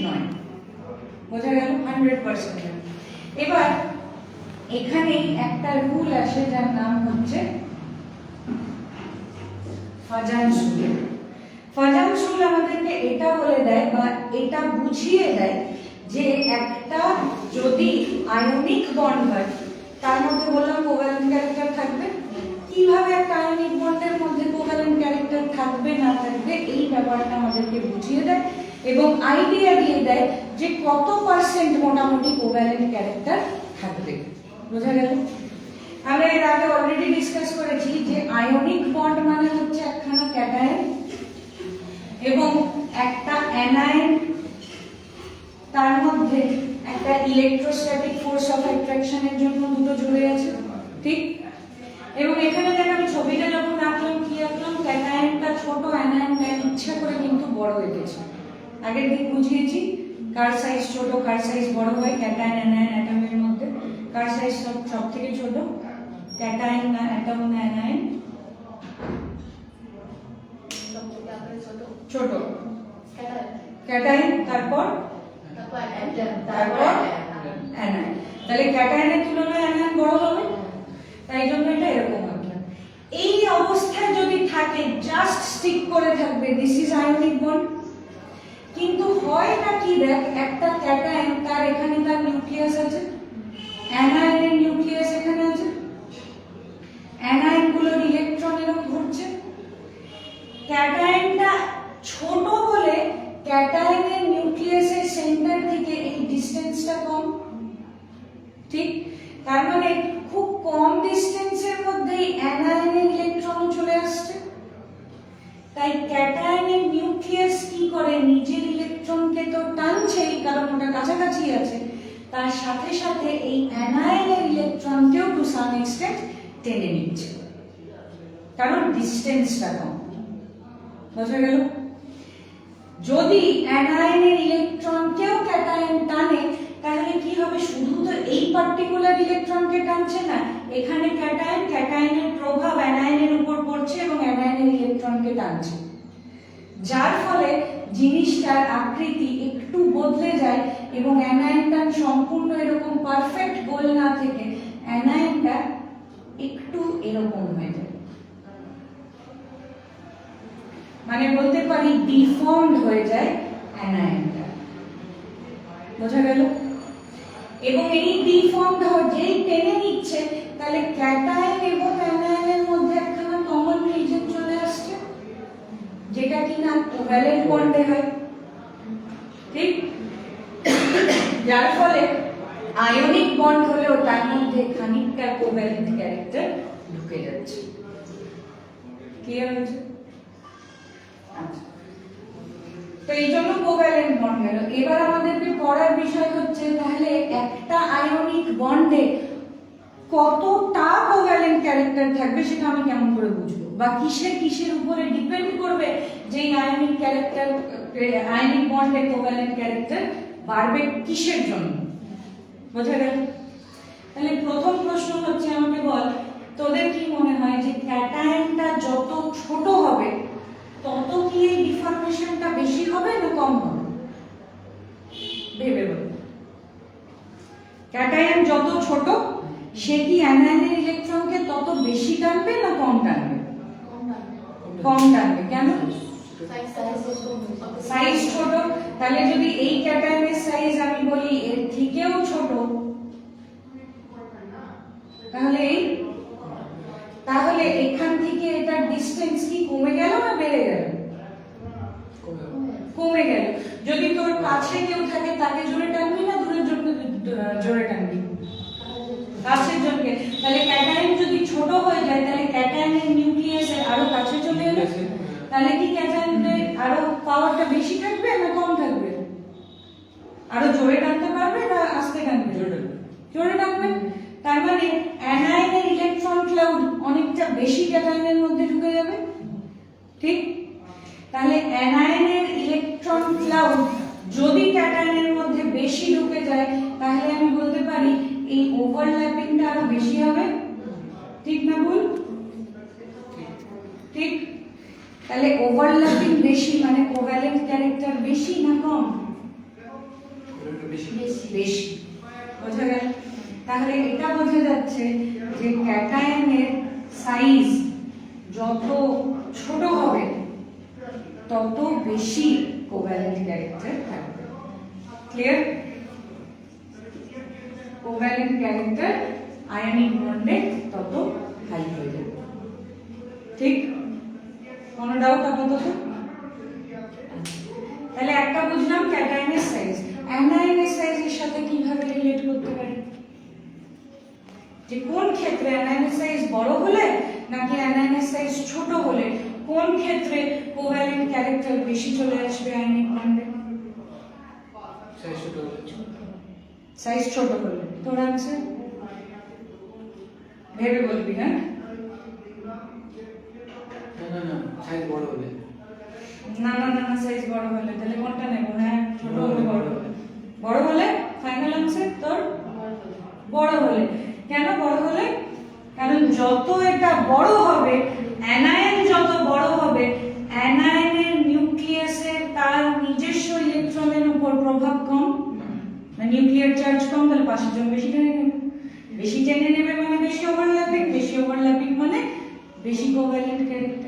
নয়। বোঝা গেল? 100% নয়। এবার এখানেই একটা রুল আসে যার নাম হচ্ছে ফাজান্স রুল। ফাজান্স রুল আমাদেরকে এটা বলে দেয় বা এটা বুঝিয়ে দেয় যে একটা যদি আয়নিক বন্ড হয় তার মধ্যে বললাম কোভ্যালেন্ট ক্যারেক্টার থাকবে। কিভাবে একটা আয়নিক বন্ডের মধ্যে কোভ্যালেন্ট ক্যারেক্টার থাকবে না থাকবে এই ব্যাপারটা আমাদেরকে বুঝিয়ে দেয় এবং আইডিয়া দিয়ে দেয় যে কত পার্সেন্ট মোটামুটি কোভ্যালেন্ট ক্যারেক্টার থাকবে। বোঝা গেল? আমরা এর আগে অলরেডি ডিসকাস করেছি যে আয়নিক বন্ড মানে হচ্ছে একখানা ক্যাটায়ন এবং একটা অ্যানায়ন, তার মধ্যে একটা ইলেকট্রোস্ট্যাটিক ফোর্স অফ অ্যাট্রাকশনের জন্য দুটো জুড়ে আছে, ঠিক? এবং এখানে দেখ আমি ছবিটা যখন আঁকলাম কি আঁকলাম, ক্যাটায়নটা ছোট, অ্যানায়নটা ইচ্ছা করে কিন্তু বড় এঁকেছি। আগের দিন বুঝিয়েছি কার সাইজ ছোট কার সাইজ বড় হয় ক্যাটায়ন অ্যানায়ন অ্যাটমের মধ্যে। কার সাইজ সব থেকে ছোট? ক্যাটায়ন না অ্যাটম না অ্যানায়ন? ছোট ক্যাটায়ন, তারপর অ্যানায়ন। তাহলে ক্যাটায়নের তুলনায় অ্যানায়ন বড় হবে, তাই জন্য এটা এরকম হবে। এই অবস্থায় যদি থাকে জাস্ট স্টিক করে থাকবে দিস ইজ আয়নিক বন্ড। কিন্তু হয়টা কি দেখ, একটা ক্যাটায়ন তার এখানে তার নিউক্লিয়াস আছে, অ্যানায়নের নিউক্লিয়াস এখানে আছে, অ্যানায়নগুলোর ইলেকট্রন এরকম ঘুরছে। ক্যাটায়নটা ছোট বলে ক্যাটায়নের নিউক্লিয়াসের সেন্টার থেকে এই ডিসটেন্সটা কম, ঠিক? তার মানে খুব কম ডিসটেন্সের মধ্যেই অ্যানায়নের ইলেকট্রন চলে আসছে। তাই ক্যাটায়নের নিউক্লিয়াস কি করে, নিজের ইলেকট্রনকে তো টানছেই কারণ ওটা কাছাকাছি আছে, তার সাথে সাথে এই অ্যানায়নের ইলেকট্রনকেও টু সাম এক্সটেন্ট টেনে নিচ্ছে কারণ ডিসটেন্সটা কম। বোঝা গেল? যদি অ্যানায়নের ইলেকট্রনকেও ক্যাটায়ন টানে তাহলে কি হবে, শুধু তো এই পার্টিকুলার ইলেকট্রনকে টানছে না, এখানে ক্যাটায়নের প্রভাব অ্যানায়নের উপর পড়ছে এবং অ্যানায়নের ইলেকট্রনকে টানছে, যার ফলে জিনিসটার আকৃতি একটু বদলে যায় এবং অ্যানায়নটা সম্পূর্ণ এরকম পারফেক্ট গোল না থেকে অ্যানায়নটা একটু এরকম হয়ে যায়। মানে বলতে পারি ডিফর্মড হয়ে যায় অ্যানায়নটা। বোঝা গেল? এবং এই ডিফর্মড হয়ে যেই টেনে নিচ্ছে তাহলে ক্যাটায়ন এবং অ্যানায়নের মধ্যে একখানা কমন রিজন চলে আসছে যেটা কিনা কোভ্যালেন্ট বন্ডে হয়, ঠিক? যার ফলে আয়নিক বন্ড হলেও তার মধ্যে খানিকটা কোভ্যালেন্ট ক্যারেক্টার ঢুকে যাচ্ছে। ক্লিয়ার হয়েছে? তো এই জন্য কোভ্যালেন্ট বন্ড গেল। এবার আমাদেরকে পড়ার বিষয় হচ্ছে তাহলে একটা আয়নিক বন্ডে কতটা কোভ্যালেন্ট ক্যারেক্টার থাকবে সেটা আমি কেমন করে বুঝবো, বা কিসের উপরে ডিপেন্ড করবে যে আয়নিক ক্যারেক্টার, আয়নিক বন্ডে কোভ্যালেন্ট ক্যারেক্টার বাড়বে কিসের জন্য? বোঝা গেল? তাহলে প্রথম প্রশ্ন হচ্ছে আমাকে বল, তোদের কি মনে হয় যে ক্যাটায়নটা যত ছোট হবে তত কি এই ডিফরমেশনটা বেশি হবে না কম হবে? ভেবে বল। ক্যাটায়ন যত ছোট সে কি অ্যানায়নের ইলেকট্রনকে তত বেশি টানবে না কম টানবে? কম টানবে। কেন? সাইজ ছোট। তাহলে যদি এই ক্যাটায়নের সাইজ আমি বলি এর থেকেও ছোট তাহলে এখান থেকে এটার ডিসটেন্স কি কমে গেল না বেড়ে গেল? কমে গেল। যদি তোর কাছে কেউ থাকে তাকে জোরে টানবি না দূরের জন্য জোরে টানবি? কাছের জন্য। তাহলে ক্যাটায়ন যদি ছোট হয়ে যায় তাহলে ক্যাটায়নের নিউক্লিয়াসের আরো কাছে চলে এলো, তাহলে কি ক্যাটায়নের আরো পাওয়ারটা বেশি থাকবে না কম থাকবে? আরো জোরে টানতে পারবে না আস্তে টানবে? জোরে টানবে। তার মানে অ্যানায়নের ইলেকট্রন ক্লাউড অনেকটা বেশি ক্যাটায়নের মধ্যে ঢুকে যাবে, ঠিক? তাহলে অ্যানায়নের ইলেকট্রন ক্লাউড যদি ক্যাটায়নের মধ্যে বেশি ঢুকে যায় তাহলে আমি বলতে পারি এই ওভারল্যাপিংটা আরো বেশি হবে, ঠিক না ভুল? ঠিক। তাহলে ওভারল্যাপিং বেশি মানে কোভ্যালেন্ট ক্যারেক্টার বেশি না কম? বেশি। বোঝা গেল? তাহলে এটা বোঝা যাচ্ছে যে ক্যাটায়নের সাইজ যত ছোট হবে তত বেশি কোভ্যালেন্ট ক্যারেক্টার থাকবে। ক্লিয়ার? কোভ্যালেন্ট ক্যারেক্টার আয়নিক বন্ডে তত হাই হয়ে যাবে। ঠিক? কোনো ডাউট আপাতত? তাহলে একটা বুঝলাম ক্যাটায়নের সাইজ। অ্যানায়নের সাইজের সাথে কিভাবে রিলেট করতে পারি? যে কোন ক্ষেত্রে অ্যানায়নের সাইজ বড় হলে নাকি অ্যানায়নের সাইজ ছোট হলে কোন ক্ষেত্রে কোভ্যালেন্ট ক্যারেক্টার বেশি চলে আসবে আয়নিক বন্ডে? সাইজ ছোট হলে। তোর আনসার ভেবে বলবি। হ্যাঁ, না সাইজ বড় হলে। না সাইজ বড় হলে। তাহলে কোনটা নেব? হ্যাঁ, ছোট হলে বড় হলে। বড় হলে ফাইনাল আনসার তোর বড় হলে। কেন বড় হলে? কারণ যত এটা বড় হবে, অ্যানায়ন যত বড় হবে, অ্যানায়নের নিউক্লিয়াসের তার নিজস্ব ইলেকট্রনের উপর প্রভাব কম, না নিউক্লিয়ার চার্জ কম, তাহলে পাশের জন বেশি টেনে নেবে। বেশি টেনে নেবে মানে বেশি ওভারল্যাপিং, বেশি ওভারল্যাপিং মানে বেশি কোভ্যালেন্ট ক্যারেক্টার।